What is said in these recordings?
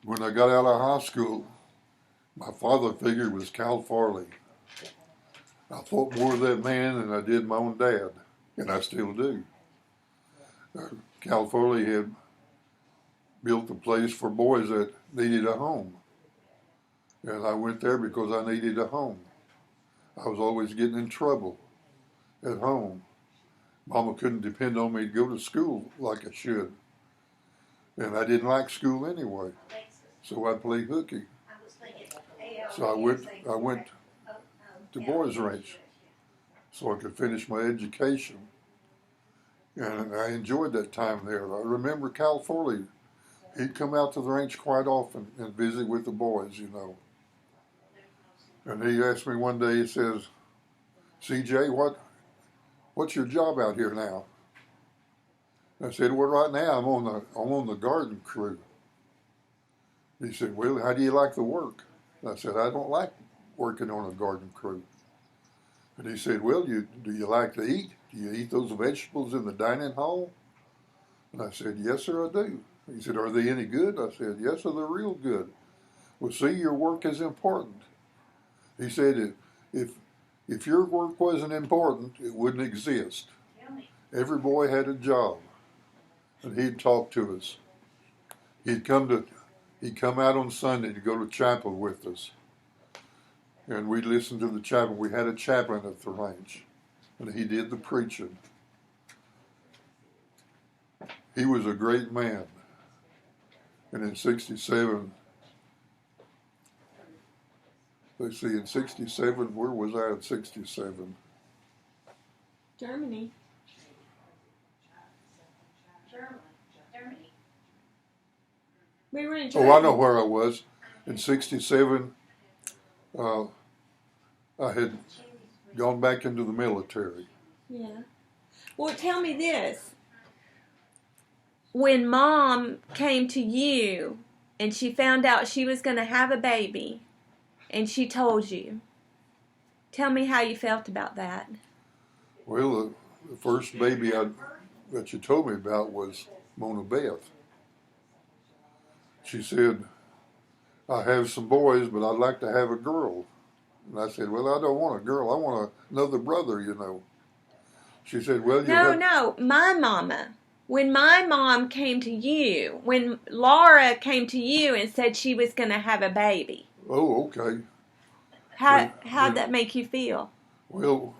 When I got out of high school, my father figure was Cal Farley. I thought more of that man than I did my own dad, and I still do. Cal Farley had built a place for boys that needed a home, and I went there because I needed a home. I was always getting in trouble at home. Mama couldn't depend on me to go to school like I should, and I didn't like school anyway, so I'd play hooky. So I went to Boys Ranch so I could finish my education. And I enjoyed that time there. I remember Cal Foley. He'd come out to the ranch quite often and visit with the boys, you know. And he asked me one day, he says, CJ, what's your job out here now? I said, well, right now I'm on the garden crew. He said, well, how do you like the work? I said, I don't like working on a garden crew. And he said, well, do you like to eat? Do you eat those vegetables in the dining hall? And I said, yes, sir, I do. He said, are they any good? I said, yes, sir, they're real good. Well, see, your work is important. He said, if your work wasn't important, it wouldn't exist. Every boy had a job, and he'd talk to us. He'd come out on Sunday to go to chapel with us, and we'd listen to the chapel. We had a chaplain at the ranch, and he did the preaching. He was a great man. And in 67, let's see, in 67, where was I in 67? Germany. We were in Germany. Oh, I know where I was. In 67, I had gone back into the military. Yeah. Well, tell me this. When Mom came to you and she found out she was going to have a baby and she told you, tell me how you felt about that. Well, the first baby that you told me about was Mona Beth. She said, I have some boys, but I'd like to have a girl. And I said, well, I don't want a girl. I want another brother, you know. She said, well, No, my mama. When my mom came to you, when Laura came to you and said she was going to have a baby. Oh, okay. How'd that make you feel? Well,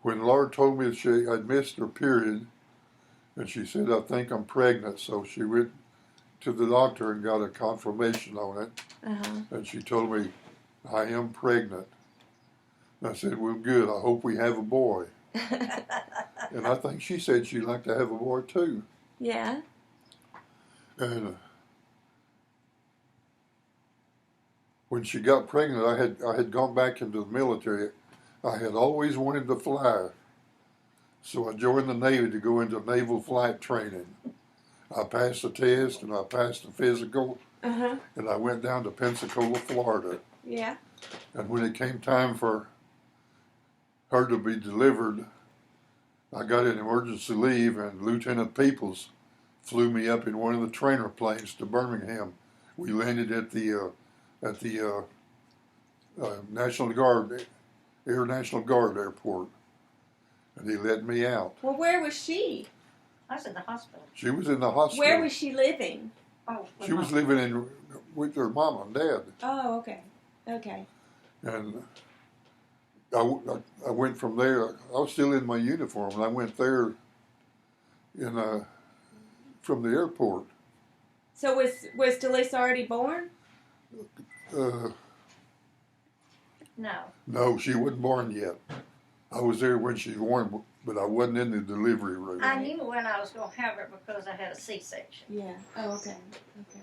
when Laura told me she had missed her period, and she said, I think I'm pregnant, so she went to the doctor and got a confirmation on it. And she told me, I am pregnant. And I said, well, good. I hope we have a boy. And I think she said she'd like to have a boy too. Yeah. And when she got pregnant, I had gone back into the military. I had always wanted to fly, so I joined the Navy to go into naval flight training. I passed the test and I passed the physical, and I went down to Pensacola, Florida. Yeah. And when it came time for her to be delivered, I got an emergency leave, and Lieutenant Peoples flew me up in one of the trainer planes to Birmingham. We landed at the National Guard, Air National Guard Airport, and he let me out. Well, where was she? I was in the hospital. She was in the hospital. Where was she living? Oh, She was living with her mom and dad. Oh, okay. Okay. And I went from there. I was still in my uniform, and I went there from the airport. So was Delisa already born? No, she wasn't born yet. I was there when she was born, but I wasn't in the delivery room. I knew when I was going to have it because I had a C-section. Yeah. Oh, okay. Okay.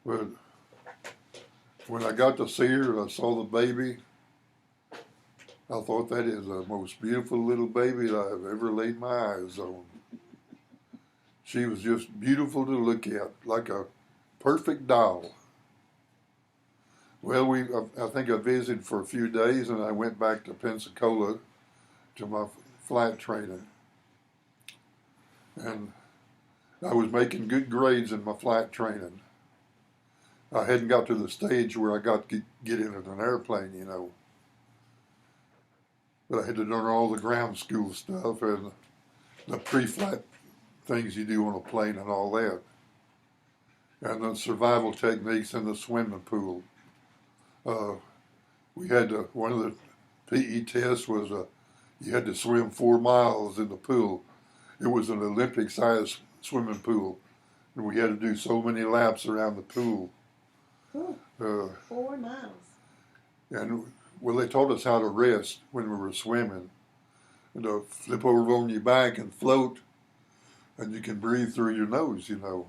But when I got to see her and I saw the baby, I thought that is the most beautiful little baby that I've ever laid my eyes on. She was just beautiful to look at, like a perfect doll. Well, I think I visited for a few days, and I went back to Pensacola to my flight training. And I was making good grades in my flight training. I hadn't got to the stage where I got to get into an airplane, you know. But I had to learn all the ground school stuff and the pre-flight things you do on a plane and all that. And the survival techniques in the swimming pool. We had to, one of the PE tests was you had to swim 4 miles in the pool. It was an Olympic-sized swimming pool, and we had to do so many laps around the pool. Ooh, 4 miles. And well, they taught us how to rest when we were swimming, and to flip over on your back and float, and you can breathe through your nose, you know.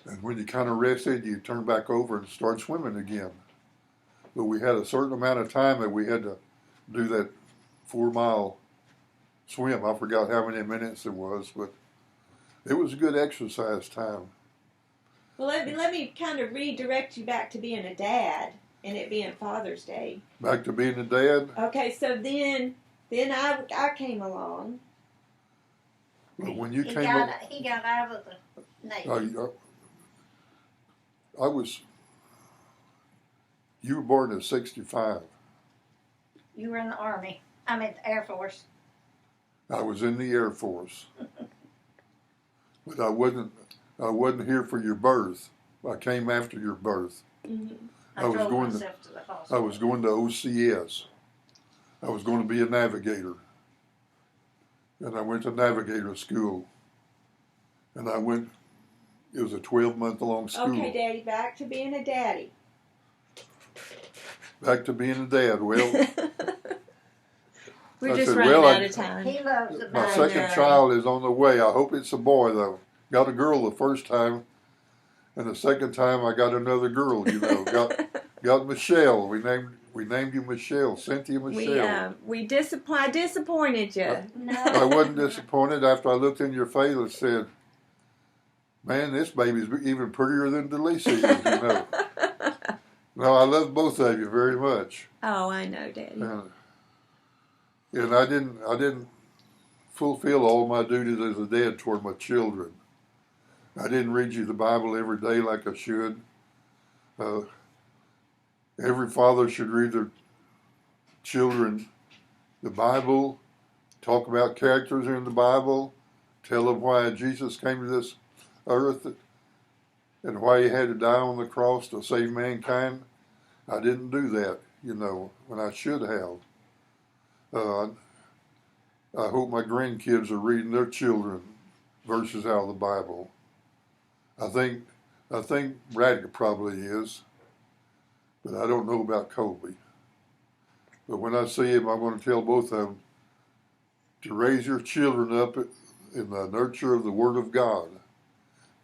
And when you kind of rested, you turn back over and start swimming again. But we had a certain amount of time that we had to do that 4 mile swim. I forgot how many minutes it was, but it was a good exercise time. Well, let me kind of redirect you back to being a dad and it being Father's Day. Back to being a dad. Okay, so then I came along. But when you He came got, up, he got out of the Navy. you were born in '65. You were in the Army. I mean, the Air Force. I was in the Air Force, but I wasn't here for your birth. I came after your birth. Mm-hmm. I was drove going to- myself to the I hospital. was going to OCS. I was going to be a navigator. And I went to navigator school. And it was a 12-month-long school. Okay, Daddy, back to being a daddy. Back to being a dad. Well, We're I just said, running well, out of time. He loves the my I Bible. second know. child is on the way. I hope it's a boy, though. Got a girl the first time. And the second time, I got another girl, you know. Got Michelle. We named you Michelle, Cynthia Michelle. I disappointed you. No. I wasn't disappointed after I looked in your face and said, man, this baby's even prettier than Delisa is, you know. No, I love both of you very much. Oh, I know, Daddy. And I didn't fulfill all my duties as a dad toward my children. I didn't read you the Bible every day like I should. Every father should read their children the Bible, talk about characters in the Bible, tell them why Jesus came to this earth and why he had to die on the cross to save mankind. I didn't do that, you know, when I should have. I hope my grandkids are reading their children verses out of the Bible. I think Bradley probably is, but I don't know about Colby. But when I see him, I'm going to tell both of them to raise your children up in the nurture of the Word of God.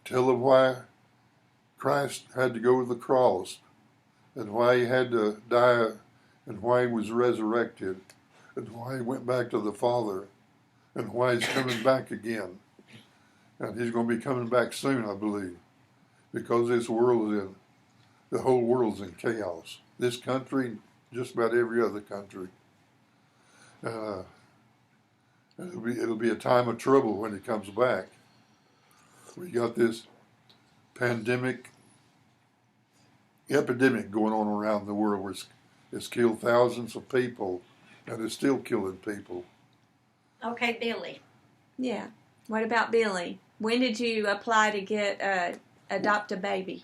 Tell them why Christ had to go to the cross and why he had to die and why he was resurrected and why he went back to the Father and why he's coming back again. And he's going to be coming back soon, I believe, because the whole world's in chaos. This country, just about every other country. It'll be a time of trouble when he comes back. We got this epidemic going on around the world where it's killed thousands of people and it's still killing people. Okay, Billy. Yeah. What about Billy? When did you apply to get adopt a baby?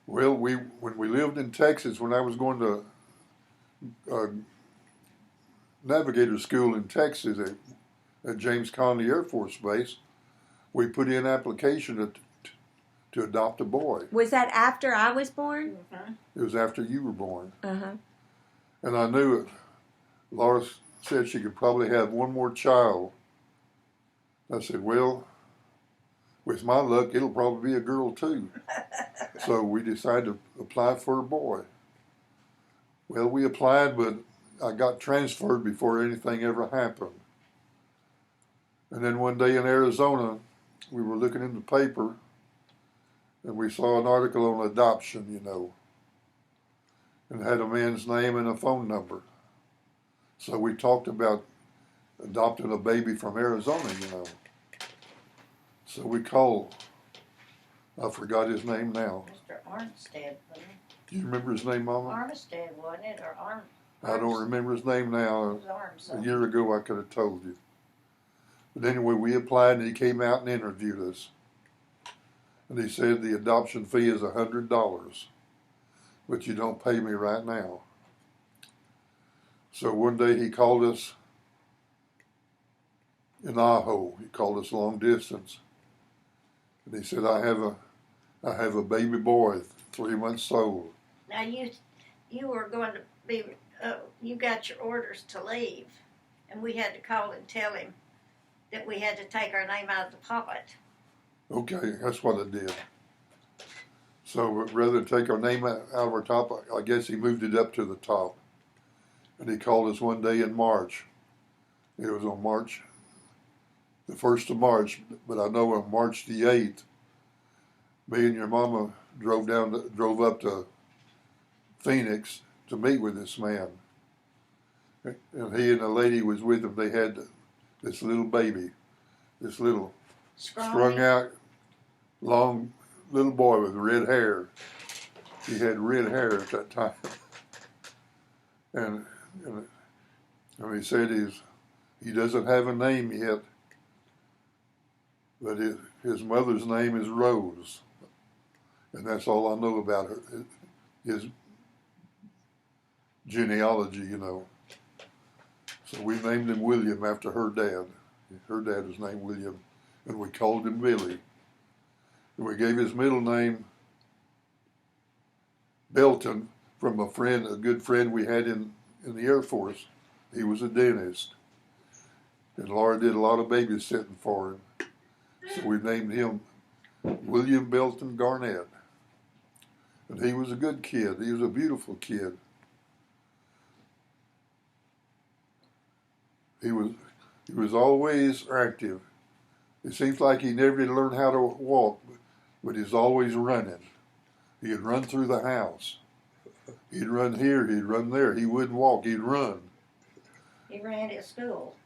Well, when we lived in Texas, when I was going to navigator school in Texas at James Conley Air Force Base, we put in an application to adopt a boy. Was that after I was born? Mm-hmm. It was after you were born. Uh-huh. And I knew it. Laura said she could probably have one more child. I said, well, with my luck, it'll probably be a girl too. So we decided to apply for a boy. Well, we applied, but I got transferred before anything ever happened. And then one day in Arizona, we were looking in the paper, and we saw an article on adoption, you know, and had a man's name and a phone number. So we talked about adopting a baby from Arizona, you know. So we called. I forgot his name now. Mr. Armstead, wasn't it? Do you remember his name, Mama? Armstead, wasn't it? Or I don't remember his name now. It was Arms. A year ago, I could have told you. But anyway, we applied, and he came out and interviewed us. And he said the adoption fee is $100, but you don't pay me right now. So one day he called us in Ajo. He called us long distance, and he said, "I have a baby boy, 3 months old." Now you were going to be. You got your orders to leave, and we had to call and tell him that we had to take our name out of the pot. Okay, that's what I did. So rather than take our name out of our top, I guess he moved it up to the top. And he called us one day in March. It was on March, the 1st of March, but I know on March the 8th, me and your mama drove up to Phoenix to meet with this man. And he and a lady was with him. They had this little baby, this little strung out, long little boy with red hair. He had red hair at that time. And he said he doesn't have a name yet, but his mother's name is Rose. And that's all I know about her, his genealogy, you know. So we named him William after her dad. Her dad was named William, and we called him Billy. And we gave his middle name Belton from a good friend we had in the Air Force. He was a dentist. And Laura did a lot of babysitting for him. So we named him William Belton Garnett. And he was a good kid. He was a beautiful kid. He was always active. It seems like he never did learn how to walk, but he's always running. He'd run through the house. He'd run here, he'd run there. He wouldn't walk, he'd run. He ran at school.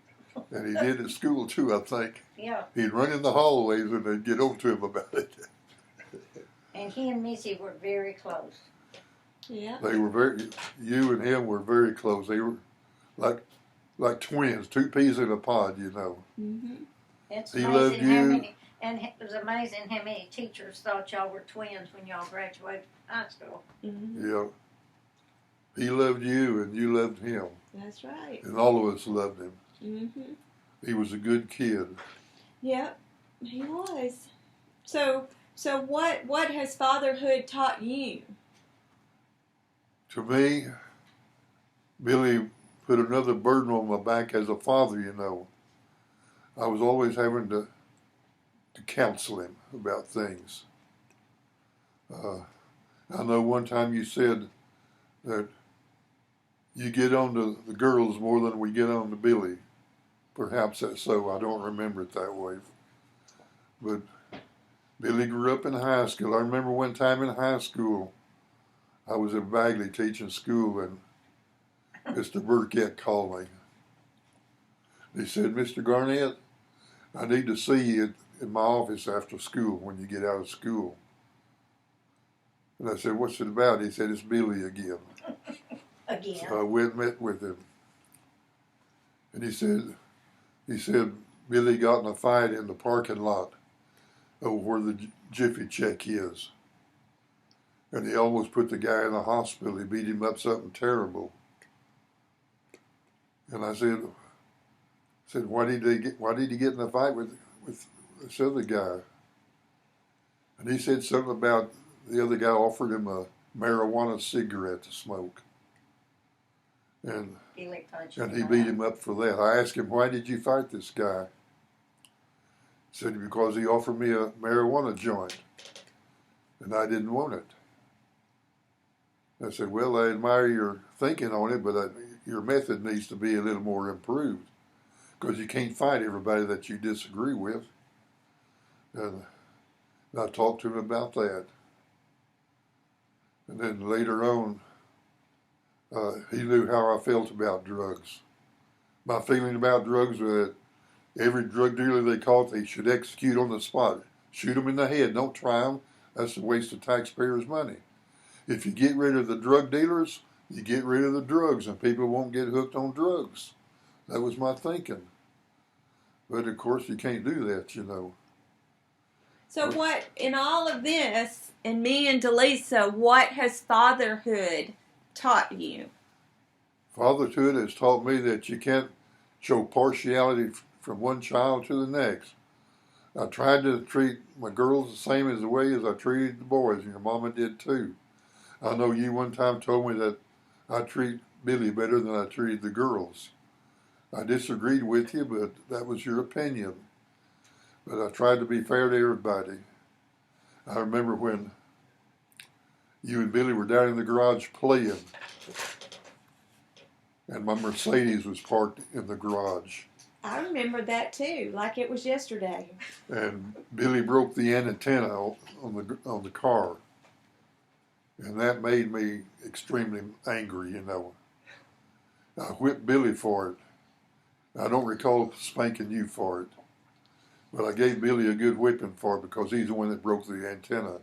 And he did at school too, I think. Yeah. He'd run in the hallways and they'd get on to him about it. And he and Missy were very close. Yeah. You and him were very close. They were like twins, 2 peas in a pod, you know. Mm-hmm. It's He amazing loved how you. many, and it was amazing how many teachers thought y'all were twins when y'all graduated high school. Mm-hmm. Yeah. He loved you and you loved him. That's right. And all of us loved him. Mm-hmm. He was a good kid. Yep, he was. So what has fatherhood taught you? To me, Billy put another burden on my back as a father, you know. I was always having to counsel him about things. I know one time you said that you get on to the girls more than we get on to Billy. Perhaps that's so. I don't remember it that way. But Billy grew up in high school. I remember one time in high school, I was in Bagley teaching school, and Mr. Burkett called me. He said, "Mr. Garnett, I need to see you in my office after school when you get out of school." And I said, "What's it about?" He said, "It's Billy again." Again. So I went and met with him. And he said Billy got in a fight in the parking lot over where the Jiffy Check is. And he almost put the guy in the hospital. He beat him up something terrible. And I said, why did he get in a fight with this other guy? And he said something about the other guy offered him a marijuana cigarette to smoke. And Billy punched he him beat out. him up for that. I asked him, "Why did you fight this guy?" He said, "Because he offered me a marijuana joint, and I didn't want it." I said, "Well, I admire your thinking on it, but your method needs to be a little more improved, because you can't fight everybody that you disagree with." And I talked to him about that. And then later on, he knew how I felt about drugs. My feeling about drugs was that every drug dealer they caught, they should execute on the spot. Shoot them in the head. Don't try them. That's a waste of taxpayers' money. If you get rid of the drug dealers, you get rid of the drugs, and people won't get hooked on drugs. That was my thinking. But of course, you can't do that, you know. So what, in all of this, and me and Delisa, what has fatherhood taught you? Fatherhood has taught me that you can't show partiality from one child to the next. I tried to treat my girls the same as the way as I treated the boys, and your mama did too. I know you one time told me that I treat Billy better than I treated the girls. I disagreed with you, but that was your opinion. But I tried to be fair to everybody. I remember when you and Billy were down in the garage playing, and my Mercedes was parked in the garage. I remember that too, like it was yesterday. And Billy broke the antenna on the car, and that made me extremely angry. You know, I whipped Billy for it. I don't recall spanking you for it, but I gave Billy a good whipping for it because he's the one that broke the antenna.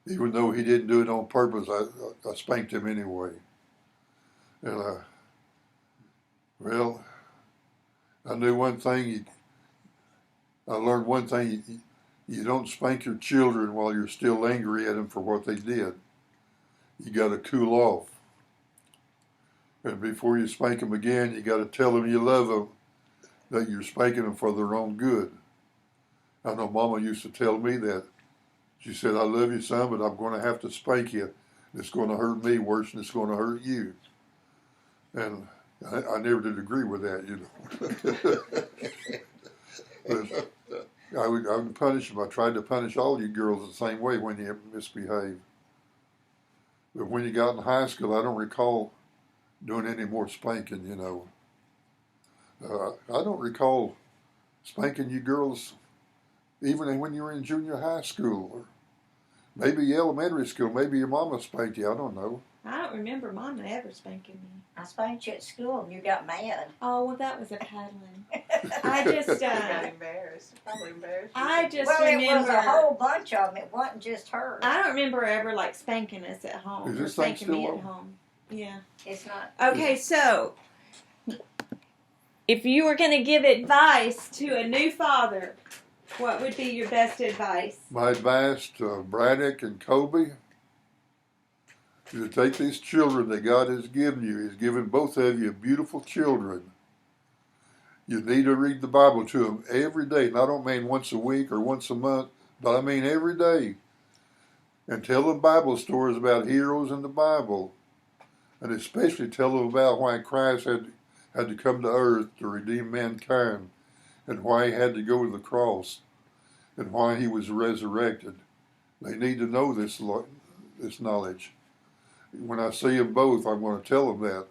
Even though he didn't do it on purpose, I spanked him anyway. And well, I knew one thing. I learned one thing. You don't spank your children while you're still angry at them for what they did. You got to cool off. And before you spank them again, you got to tell them you love them, that you're spanking them for their own good. I know Mama used to tell me that. She said, I love you, son, but I'm going to have to spank you. It's going to hurt me worse than it's going to hurt you. And I never did agree with that, you know. But I would punish them. I tried to punish all you girls the same way when you misbehaved. But when you got in high school, I don't recall doing any more spanking, you know. I don't recall spanking you girls even when you were in junior high school or maybe elementary school. Maybe your mama spanked you. I don't know. I don't remember Mama ever spanking me. I spanked you at school and you got mad. Oh, well, that was a paddling. I just, You got embarrassed. Probably embarrassed. I just Well, it remember. was a whole bunch of them. It wasn't just her. I don't remember ever like spanking us at home Is or this thing spanking me still at on? home. Yeah. It's not. Okay, so if you were going to give advice to a new father, what would be your best advice? My advice to Braddock and Kobe is to take these children that God has given you. He's given both of you beautiful children. You need to read the Bible to them every day. And I don't mean once a week or once a month, but I mean every day. And tell them Bible stories about heroes in the Bible. And especially tell them about why Christ had to come to earth to redeem mankind, and why he had to go to the cross, and why he was resurrected. They need to know this knowledge. When I see them both, I'm going to tell them that.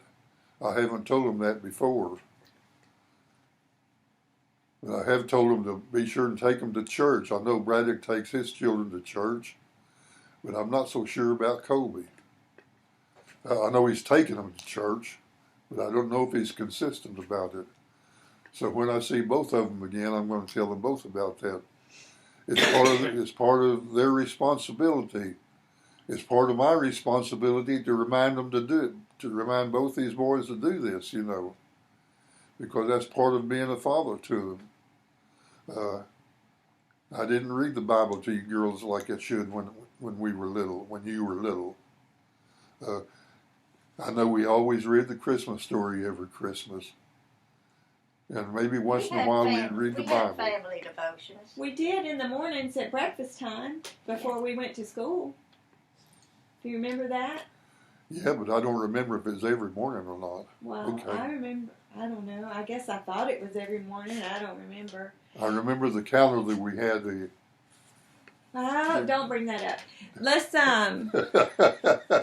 I haven't told them that before. But I have told them to be sure and take them to church. I know Braddock takes his children to church, but I'm not so sure about Kobe. I know he's taking them to church, but I don't know if he's consistent about it. So when I see both of them again, I'm going to tell them both about that. It's part of their responsibility. It's part of my responsibility to remind them to do it, to remind both these boys to do this, you know, because that's part of being a father to them. I didn't read the Bible to you girls like I should when we were little, when you were little. I know we always read the Christmas story every Christmas. And maybe once in a while we'd read the Bible. We had family devotions. We did in the mornings at breakfast time before we went to school. Do you remember that? Yeah, but I don't remember if it's every morning or not. Well, Okay. I remember. I don't know. I guess I thought it was every morning. I don't remember. I remember the calendar we had. Oh, don't bring that up. Let's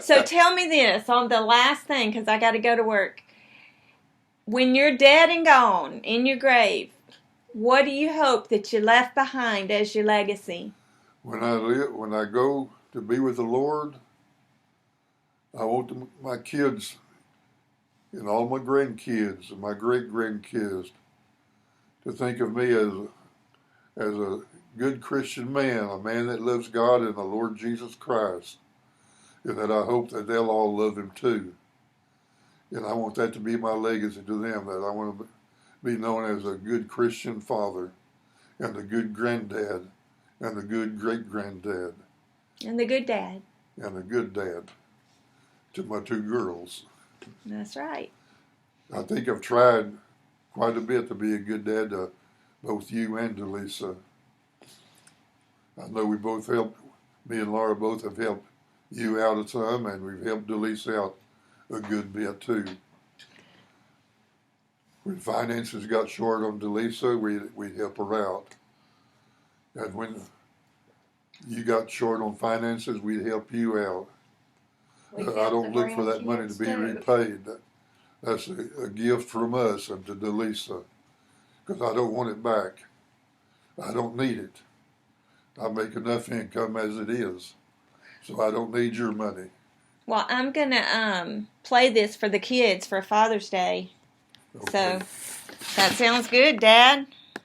So tell me this on the last thing, because I got to go to work. When you're dead and gone in your grave, what do you hope that you left behind as your legacy? When I go to be with the Lord, I want my kids and all my grandkids and my great grandkids to think of me as a good Christian man, a man that loves God and the Lord Jesus Christ, and that I hope that they'll all love him too. And I want that to be my legacy to them, that I want to be known as a good Christian father, and a good granddad, and a good great-granddad, And the good dad. and a good dad to my 2 girls. That's right. I think I've tried quite a bit to be a good dad to both you and to Lisa. I know we both helped, me and Laura both have helped you out some, and we've helped Delisa out a good bit too. When finances got short on Delisa, we'd help her out. And when you got short on finances, we'd help you out. We I help don't the look for that money to be grandkids, too. repaid. That's a gift from us and to Delisa, because I don't want it back. I don't need it. I make enough income as it is, so I don't need your money. Well, I'm gonna play this for the kids for Father's Day. Okay. So that sounds good, Dad.